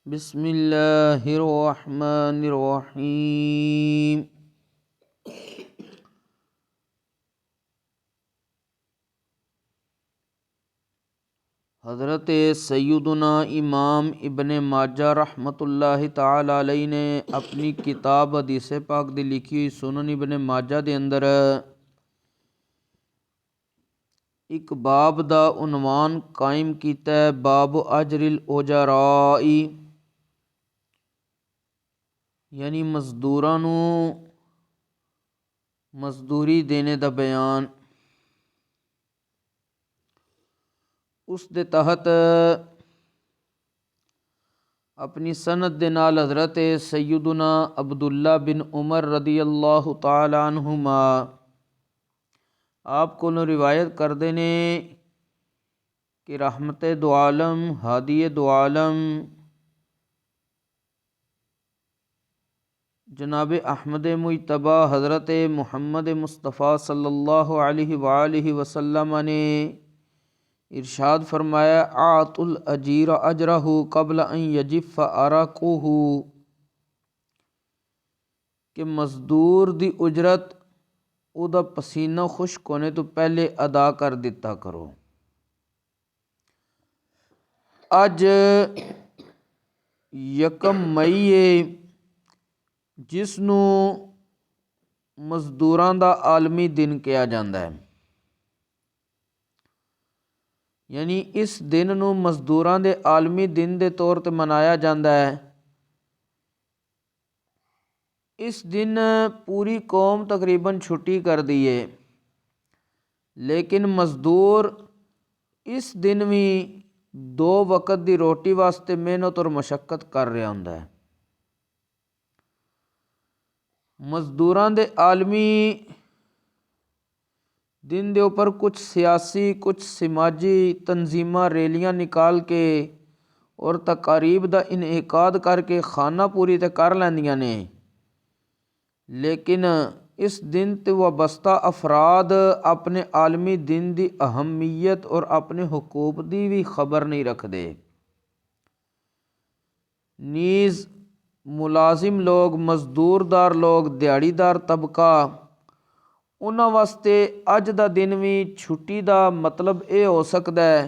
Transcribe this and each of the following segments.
बिस्मिल्लाहिर्रहमानिर्रहीम। हज़रत सैयदना इमाम इब्न माजा रहमतुल्लाहि ताला अलैहि ने अपनी किताब हदीस पाक दी लिखी हुई सुनन इब्न माजा दे अंदर एक बाब दा उनवान कायम कीता है, बाब अजरिल उजराई, यानी मजदूरां नूं मजदूरी देने दा बयान। उस दे तहत अपनी सनद दे नाल हज़रत सैयदना अब्दुल्ला बिन उमर रदी अल्लाह तआला अन्हुमा आप को रिवायत करते ने कि रहमत दो आलम हादी दो आलम जनाब अहमद मुजतबा हज़रत मुहम्मद मुस्तफ़ा सल्लल्लाहु अलैहि वसल्लम ने इरशाद फरमाया, आतुल अजीर अजरहु कबल अन यजिफ़ अरकुहु, कि मजदूर दी उजरत उदा पसीना खुश्क होने तो पहले अदा कर दिता करो। अज यकम मई है, जिसनू मजदूरां दा आलमी दिन कहा जाता है। यानी इस दिन नू मजदूरां दे आलमी दिन दे तौर ते मनाया जाता है। इस दिन पूरी कौम तकरीबन छुट्टी कर दी है, लेकिन मजदूर इस दिन भी दो वक्त की रोटी वास्ते मेहनत और मशक्कत कर रहा होंदा है। मजदूरां दे आलमी दिन के उपर कुछ सियासी कुछ समाजी तंजीमां रैलियां निकाल के और तकारीब का इनएकाद करके खाना पूरी तो कर लैंदियां ने, लेकिन इस दिन ते वाबस्ता अफराद अपने आलमी दिन की अहमियत और अपने हुकूक की भी खबर नहीं रखते। नीज़ मुलाजिम लोग, मजदूरदार लोग, दिहाड़ीदार तबका, उन्हां वास्ते अज का दिन भी छुट्टी का मतलब ये हो सकता है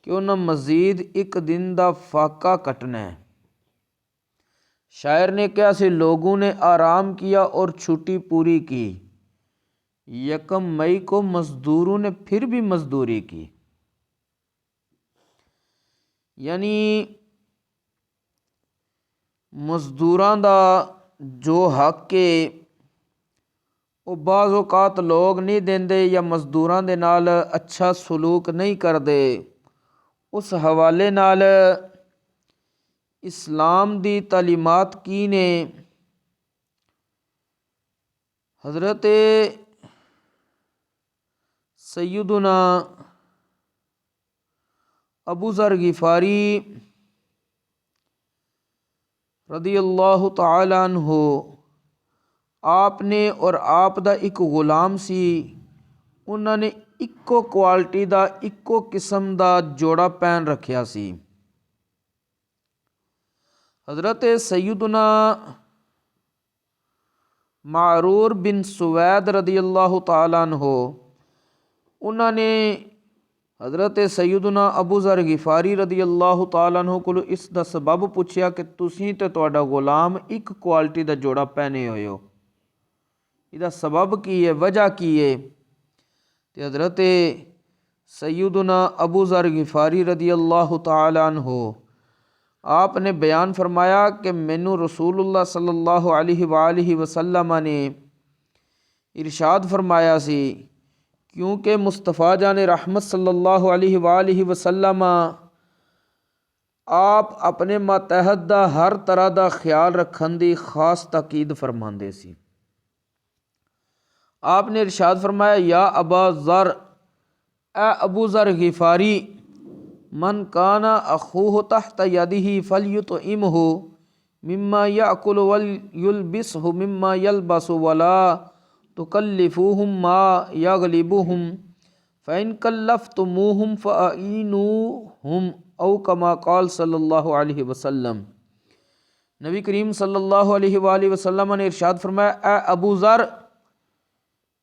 कि उन्हें मजीद एक दिन का फाका कटना है। शायर ने कहा से लोगों ने आराम किया और छुट्टी पूरी की, यकम मई को मजदूरों ने फिर भी मजदूरी की। यानी मजदूरां दा जो हक है वो बाज़ औकात लोग नहीं देंदे या मजदूरां दे नाल अच्छा सलूक नहीं करते। उस हवाले नाल इस्लाम दी तालीमात की ने हज़रत सैयदना अबू ज़र गिफ़ारी रदी अल्लाह तआला अन्हु, आपने और आप दा एक गुलाम सी, उन्होंने इक्को क्वालिटी दा इक्को किस्म दा जोड़ा पहन रखिया सी। हज़रत सैयदना मारूर बिन सुवैद रदी अल्लाह तआला अन्हु, उन्होंने हज़रत सैयदना अबू ज़र गिफ़ारी रदी अल्लाह तआला अन्हु को इस दा सबब पूछया कि तुसीं ते तुहाडा गुलाम एक क्वालिटी दा जोड़ा पहने हुए हो, इहदा सबब की है, वजह की है? तो हज़रत सैयदना अबू ज़र गिफ़ारी रदी अल्लाह तआला अन्हु आपने बयान फरमाया कि मैनू रसूलुल्लाह सल्लल्लाहु अलैहि वसल्लम ने इरशाद फरमाया सी, क्योंकि मुस्तफ़ा जान रहमत सल्लल्लाहु अलैहि वसल्लम आप अपने मातहत दा हर तरह का ख्याल रखन की खास ताकीद फरमाते सी। आपने इरशाद फरमाया, या अबा ज़र, ए अबू ज़र गिफ़ारी, मन काना अखूह तहत यदिही फलयुतइमहु मिम्मा याकुलु वल युलबिसहु मिम्मा यलबसु वला तुकल्लिफूहुम मा यगलिबुहुम फ़इन कल्लफ़तुमूहुम फ़अईनूहुम औ कमा क़ाल सल्लल्लाहु अलैहि वसल्लम। नबी करीम सल्लल्लाहु अलैहि वसल्लम ने इरशाद फरमाया, ए अबू ज़र,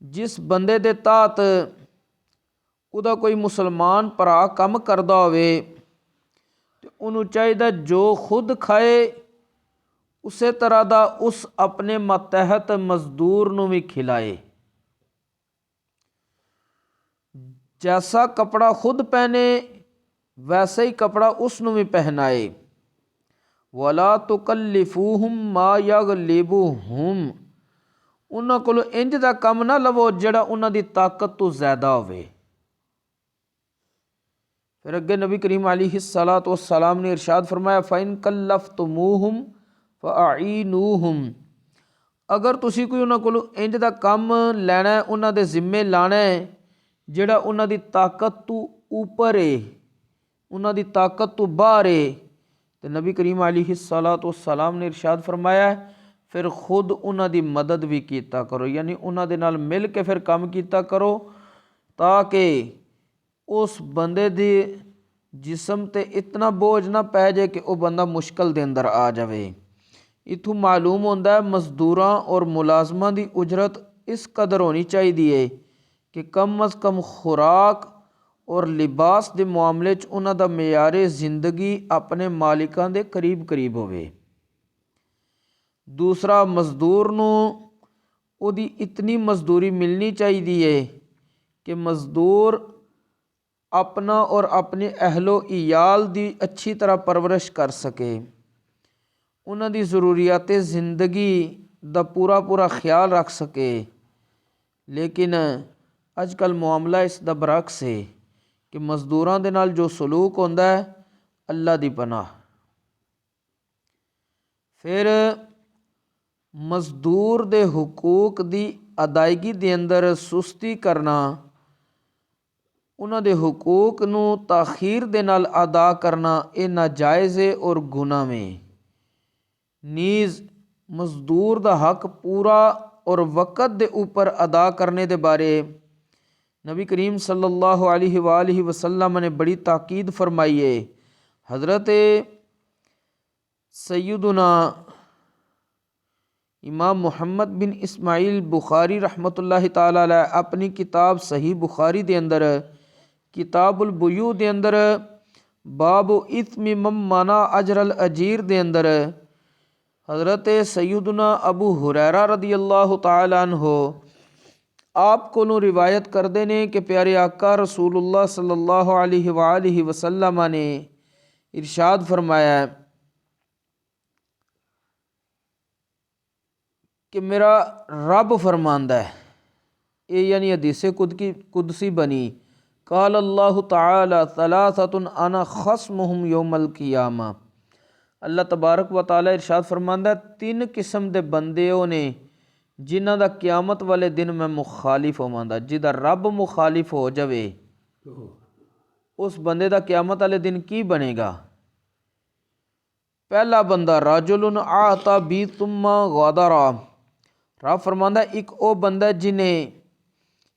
जिस बंदे दे तहत ਉਹਦਾ ਕੋਈ ਮੁਸਲਮਾਨ ਭਰਾ ਕੰਮ ਕਰਦਾ ਹੋਵੇ ਤੇ ਉਹਨੂੰ ਚਾਹੀਦਾ ਜੋ ਖੁਦ ਖਾਏ ਉਸੇ ਤਰ੍ਹਾਂ ਦਾ ਉਸ ਆਪਣੇ ਮਤਹਿਤ ਮਜ਼ਦੂਰ ਨੂੰ ਵੀ ਖਿਲਾਏ। जैसा कपड़ा खुद पहने वैसा ही कपड़ा उसनू भी पहनाए। वला तुकल्लिफूहुम मा यगलिबुहुम, उन्हां कोलों इंज दा काम ना लवो जिहड़ा उन्हां दी ताकत तो ज़्यादा होवे। फिर अगे नबी करीम अलैहिस्सलातु वस्सलाम ने इरशाद फरमाया, फ़इन कल्लफ़तुमूहुम फ़अईनूहुम, अगर तुसी कोई उन्हां कोलों इंज दा काम लैना है, उन्हां दे जिम्मे लाना है जिहड़ा उन्हां दी ताकत तो ऊपर है, उन्हां दी ताकत तो बाहर है, तो नबी करीम अलैहिस्सलातु वस्सलाम ने इरशाद फरमाया फिर खुद उन्हां दी मदद भी कीता करो, यानी उन्हां दे नाल मिल के फिर काम कीता करो ताकि उस बंदे दे जिस्म ते इतना बोझ ना पै जाए कि वह बंदा मुश्किल दे अंदर आ जाए। इत्थों मालूम होंदा है मजदूरां और मुलाजमां दी उजरत इस कदर होनी चाहिए कि कम अज़ कम खुराक और लिबास के मामले च उन्हां दा मेयारे जिंदगी अपने मालिकां दे करीब करीब होवे। दूसरा, मजदूर नूं उहदी इतनी मजदूरी मिलनी चाहिए कि मजदूर अपना और अपने अहलो इयाल दी अच्छी तरह परवरिश कर सके, उन्हां दी ज़रूरियात ज़िंदगी दा पूरा पूरा ख्याल रख सके। लेकिन अजकल मामला इस दा बरअक्स है कि मजदूरां दे नाल जो सलूक होंदा है, अल्लाह दी पनाह। फिर मजदूर दे हुकूक दी अदायगी दे अंदर सुस्ती करना, उन्हां दे हुकूक नूं ताखीर दे नाल अदा करना, ये नाजायज़ है और गुनाह में। नीज़ मजदूर दा हक पूरा और वक़्त दे ऊपर अदा करने दे बारे नबी करीम सल्लल्लाहु अलैहि वसल्लम ने बड़ी ताकीद फरमाई है। हज़रत सैयदुना इमाम मुहम्मद बिन इस्माइल बुखारी रहमतुल्लाहि ताला अलैह अपनी किताब सही बुखारी दे अंदर किताबुल बुयू दे अंदर बाब इस्म मम मना अजरल अजीर दे अंदर हज़रत सैयदुना अबू हुरैरा रदियल्लाहु ताला अन्हु आप को रिवायत करते ने कि प्यारे आका रसूलुल्लाह सल्लल्लाहु अलैहि वसल्लम ने इरशाद फरमाया कि मेरा रब फरमांदा है, ये यानी हदीस कुदसी बनी, काल अल्लाह ताला सलासतुन अना खस्मुहुम यौमल क़ियामा, अल्लाह तबारक व ताला इरशाद फरमांदा, 3 किस्म दे बंदे ने जिन्हां दा क़यामत वाले दिन मैं मुखालिफ होवांगा। जिदा रब मुखालिफ हो जावे उस बंदे दा क़यामत वाले दिन की बनेगा। पहला बंदा राजुलन आता बी तुम्मा गदरा, रब फरमांदा एक वो बंदा जिन्हें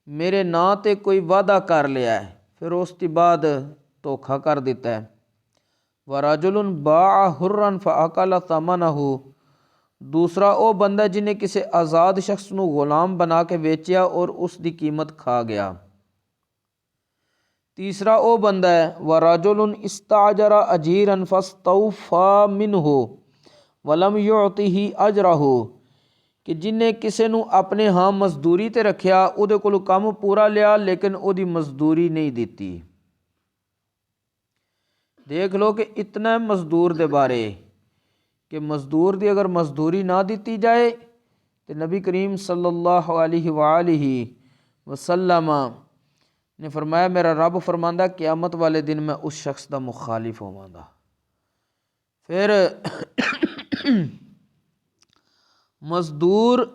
मेरे नां ते कोई वादा कर लिया है फिर उसके बाद धोखा कर दिता है। व राजुलन बा हुर्रन फ़अकल समनहु, दूसरा वो बंदा जिन्हें किसी आज़ाद शख्स को गुलाम बना के बेचा और उसकी कीमत खा गया। तीसरा वो बंदा है व राजुलन इस्ताजरा अजीरन फस्तौफा मिनहु वलम युअतिही अजरहु, कि जिन्हें किसी नू अपने हाँ मजदूरी ते रखिया, उहदे कोलों काम पूरा लिया लेकिन उहदी मजदूरी नहीं दी। देख लो कि इतना मजदूर दे बारे कि मजदूर दी अगर मजदूरी ना दी जाए तो नबी करीम सल्लल्लाहु अलैहि वसल्लम ने फरमाया मेरा रब फरमांदा क़यामत वाले दिन मैं उस शख्स का मुखालिफ होवांगा। फिर मजदूर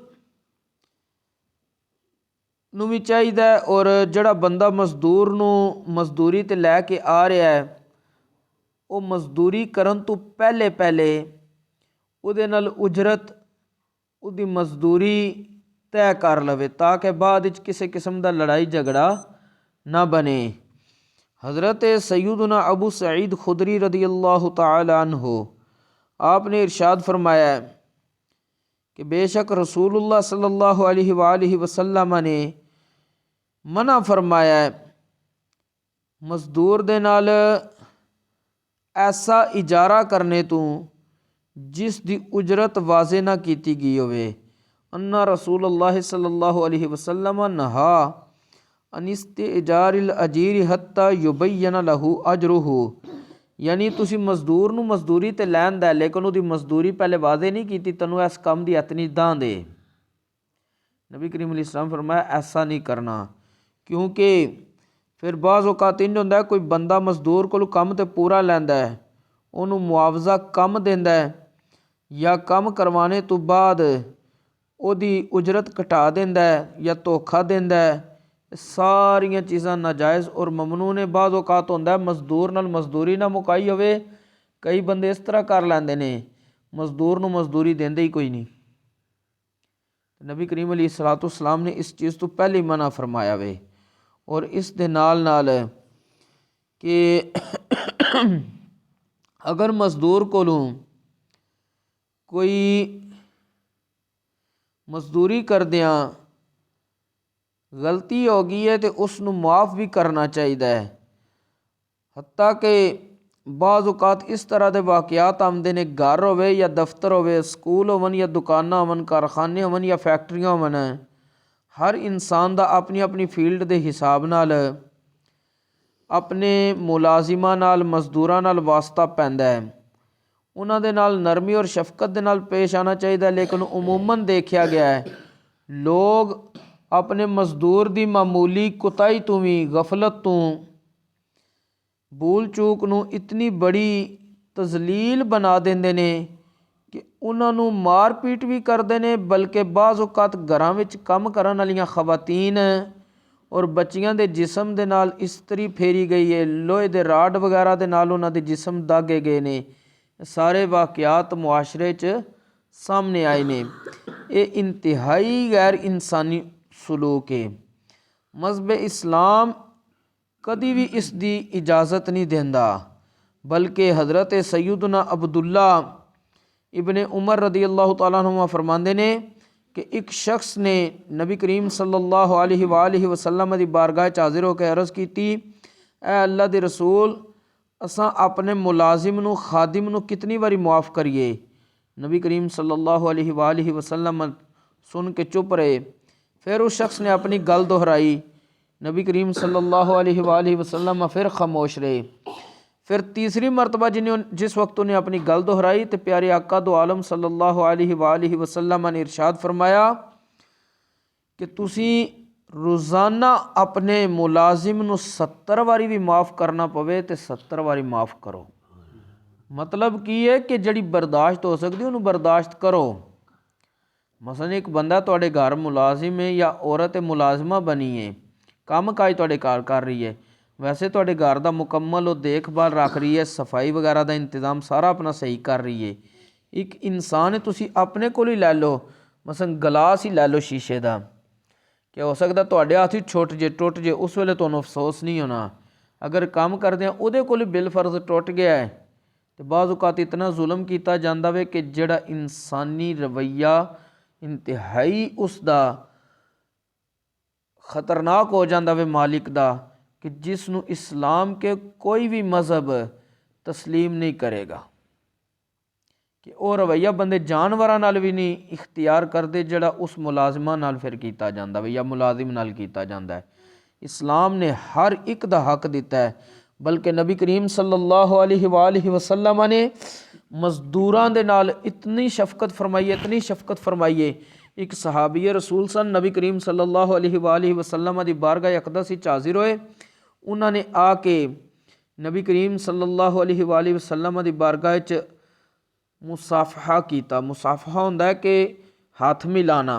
नूं भी चाहिए और जड़ा बंदा मजदूर नूं मजदूरी ते लैके आ रहा है वो मजदूरी करन तो पहले उहदे नाल उजरत उहदी मजदूरी तय कर लवे ताकि बाद विच किसी किस्म का लड़ाई झगड़ा ना बने। हज़रत सैयदना अबू सईद खुदरी रदियल्लाहु ताला अन्हो आपने इरशाद फरमाया कि बेशक रसूलुल्लाह सल्लल्लाहु अलैहि वसल्लम ने मना फरमाया मजदूर दे नाल ऐसा इजारा करने तो जिस दी उजरत वाजे ना की गई होवे। अन्ना रसूलुल्लाह सल्लल्लाहु अलैहि वसल्लम नहा अनिस्तिजारिल अजीर हत्ता युबय्यन लहू अजरुहू, यानी तुसी मजदूर नूं मजदूरी ते लैन दै लेकिन उहदी मजदूरी पहले वादे नहीं की तैनूं इस काम दी इतनी दां दे। नबी करीम अलैहि सलाम फरमाया ऐसा नहीं करना, क्योंकि फिर बाज़ औकात इंज हुंदा कोई बंदा मजदूर कोलों काम ते पूरा लैंदा है, उहनूं मुआवजा कम दिंदा है या काम करवाने तो बाद ਉਹਦੀ उजरत घटा ਦਿੰਦਾ या धोखा ਦਿੰਦਾ। सारियां चीज़ां नाजायज़ और ममनू ने। बाज़ औकात ਹੁੰਦਾ मजदूर नाल मजदूरी ना मुकाई होवे, कई बंदे इस तरह कर लैंदे ने मजदूर नूं मजदूरी देंदे ही कोई नहीं। नबी करीम अलैहि सलातो सलाम ने इस चीज़ तो पहले ही मना फरमाया वे। और इस दे नाल कि अगर मजदूर कोलों कोई मजदूरी करदियां गलती हो गई है तो उसनूं माफ़ भी करना चाहिए है। हत्ता कि बाज़ औकात इस तरह के वाक़यात आमदे ने, घर होवे या दफ्तर होवे, स्कूल होवन या दुकानां होवन, कारखाने होवन या फैक्ट्रियां होवन, हर इंसान दा अपनी अपनी फील्ड के हिसाब नाल अपने मुलाजिमां नाल मजदूरां नाल वास्ता पैंदा है। उन्हां दे नाल नरमी और शफकत दे नाल पेश आना चाहिए। लेकिन उमूमन देखा गया है लोग अपने मजदूर की मामूली कुताही तो भी गफलत तो भूल चूक नूं इतनी बड़ी तजलील बना देंदे ने कि उन्होंने मार पीट भी करते हैं। बल्कि बाज़ औकात घरां विच काम करन वालियां खवातीन और बच्चियां दे जिसम दे नाल इस्तरी फेरी गई है, लोहे दे राड वगैरह दे नाल उन्हां दे जिसम दागे गए ने। सारे वाक़यात मुआशरे च सामने आए ने। ये इंतहाई गैर इंसानी सलूक है। मज़हब इस्लाम कदी भी इस दी इजाज़त नहीं देंदा, बल्कि हज़रत सैयदना अब्दुल्ला इब्ने उमर रदियल्लाहु तआला अन्हुमा फरमांदे ने कि एक शख्स ने नबी करीम सल्लल्लाहु अलैहि वसल्लम दी बारगाह च हाज़िर होकर अर्ज़ की, ऐ अल्लाह दे रसूल असां अपने मुलाजिम नूं खादिम नूं कितनी बारी मुआफ़ करिए। नबी करीम सल्लल्लाहु अलैहि वसल्लम सुन के चुप रहे। फिर उस शख्स ने अपनी गल दोहराई। नबी करीम सल्लल्लाहु अलैहि वसल्लम फिर खामोश रहे। फिर तीसरी मरतबा जिस वक्त उन्हें अपनी गल दोहराई तो प्यारे आका दो आलम सल्लल्लाहु अलैहि वसल्लम ने इरशाद फरमाया कि तुसी रोज़ाना अपने मुलाजिम नूं 70 वारी भी माफ़ करना पवे तो 70 वारी माफ़ करो। मतलब की है कि जिहड़ी बर्दाश्त हो सकती उन्होंने बर्दाश्त करो। मसलन एक बंदा तुहाडे घर मुलाजिम है या औरत मुलाजिमा बनी है, काम काज तुहाडे घर कर रही है, वैसे तुहाडे घर का मुकम्मल और देखभाल रख रही है, सफाई वगैरह का इंतज़ाम सारा अपना सही कर रही है। एक इंसान है, तुसी अपने को ही लै लो, मसलन गिलास ही लै लो शीशे का, कि हो सकता तुहाडे हाथ ही छुट जे टुट जे, उस वेले तुहानूं अफसोस नहीं होना। अगर काम करदे उहदे कोल बिल फर्ज टुट गया है तो बाज़ औकात इतना जुल्म किया जाता वे कि जिहड़ा इंसानी रवैया इंतहाई उसका खतरनाक हो जाता वे मालिक दा, कि जिसनों इस्लाम के कोई भी मज़हब तस्लीम नहीं करेगा, कि वह रवैया बंदे जानवरां नाल भी नहीं इख्तियार करते जिहड़ा उस मुलाजिमां नाल फिर किया जाता वे या मुलाजिम नाल किया जाता है। इस्लाम ने हर एक दा हक दिता है। बल्कि नबी करीम सल्लल्लाहु अलैहि वसल्लम ने मजदूरां दे नाल इतनी शफकत फरमाई है, इतनी शफकत फरमाई है। एक सहाबी रसूल सन नबी करीम सल्लल्लाहु अलैहि वसल्लम दी बारगाह अक़दस विच हाज़िर होए। उन्होंने आके नबी करीम सल्लल्लाहु अलैहि वसल्लम दी बारगाह च मुसाफहा कीता। मुसाफहा हुंदा है कि हाथ मिलाना।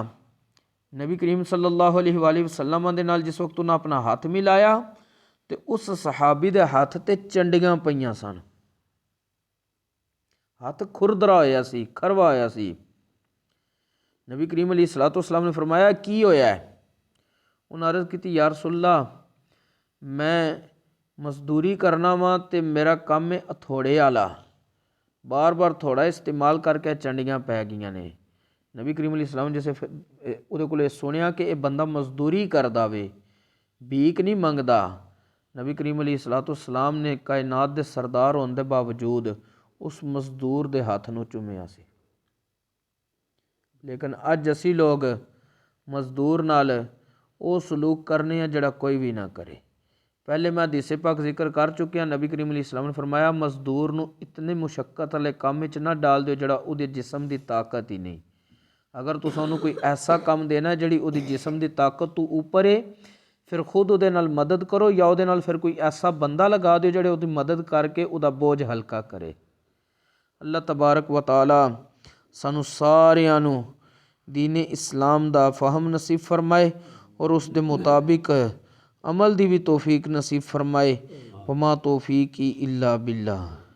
नबी करीम सल्लल्लाहु अलैहि वसल्लम दे नाल जिस वक्त उन्हें अपना हाथ मिलाया तो उस सहाबी दे हाथ ते चंडियां पईयां सन, हाथ खुरदरा होया सी, खरवा होया सी। नबी करीम अलैहि सलातो सलाम ने फरमाया की होया है? उन्हें अर्ज़ की या रसूलल्लाह मैं ਮਜ਼ਦੂਰੀ ਕਰਨਾ ਵਾ ਤੇ ਮੇਰਾ ਕੰਮ ਹੈ ਹਥੌੜੇ ਵਾਲਾ। ਬਾਰ-ਬਾਰ ਥੋੜਾ ਇਸਤੇਮਾਲ ਕਰਕੇ ਚੰਡੀਆਂ ਪੈ ਗਈਆਂ ਨੇ। ਨਬੀ ਕਰੀਮ ਅਲੈਹਿਸ ਸਲਾਮ ਜਿਸੇ ਉਹਦੇ ਕੋਲ ਸੁਣਿਆ ਕਿ ਇਹ ਬੰਦਾ ਮਜ਼ਦੂਰੀ ਕਰਦਾ ਵੇ, ਭੀਖ ਨਹੀਂ ਮੰਗਦਾ। ਨਬੀ ਕਰੀਮ ਅਲੈਹਿਸਸਲਾਮ ਨੇ ਕਾਇਨਾਤ ਦੇ ਸਰਦਾਰ ਹੋਣ ਦੇ ਬਾਵਜੂਦ ਉਸ ਮਜ਼ਦੂਰ ਦੇ ਹੱਥ ਨੂੰ ਚੁੰਮਿਆ ਸੀ। ਲੇਕਿਨ ਅੱਜ ਅਸੀਂ ਲੋਕ ਮਜ਼ਦੂਰ ਨਾਲ ਉਹ ਸਲੂਕ ਕਰਨੇ ਆ ਜਿਹੜਾ ਕੋਈ ਵੀ ਨਾ ਕਰੇ। ਪਹਿਲੇ ਮੈਂ ਹਦੀਸ ਪਾਕ ਜ਼ਿਕਰ ਕਰ ਚੁੱਕਿਆ, ਨਬੀ ਕਰੀਮ ਅਲੈਹਿਸਸਲਾਮ ਨੇ ਫਰਮਾਇਆ ਮਜ਼ਦੂਰ ਨੂੰ ਇਤਨੇ ਮੁਸ਼ੱਕਤ ਵਾਲੇ ਕੰਮ ਵਿੱਚ ਨਾ ਡਾਲ ਦਿਓ ਜਿਹੜਾ ਉਹਦੇ ਜਿਸਮ ਦੀ ਤਾਕਤ ਹੀ ਨਹੀਂ। ਅਗਰ ਤੁਸੀਂ ਉਹਨੂੰ ਕੋਈ ਐਸਾ ਕੰਮ ਦੇਣਾ ਜਿਹੜੀ ਉਹਦੀ ਜਿਸਮ ਦੀ ਤਾਕਤ ਤੋਂ ਉੱਪਰ ਹੈ, ਫਿਰ ਖੁਦ ਉਹਦੇ ਨਾਲ ਮਦਦ ਕਰੋ, ਜਾਂ ਉਹਦੇ ਨਾਲ ਫਿਰ ਕੋਈ ਐਸਾ ਬੰਦਾ ਲਗਾ ਦਿਓ ਜਿਹੜੇ ਉਹਦੀ ਮਦਦ ਕਰਕੇ ਉਹਦਾ ਬੋਝ ਹਲਕਾ ਕਰੇ। ਅੱਲਾਹ ਤਬਾਰਕ व तआला ਸਾਨੂੰ ਸਾਰਿਆਂ ਨੂੰ दीन इस्लाम ਦਾ ਫਹਮ ਨਸੀਬ ਫਰਮਾਏ और उस दे मुताबिक अमल दी भी तौफीक नसीब फरमाए। वमा तौफीकी इल्ला बिल्लाह।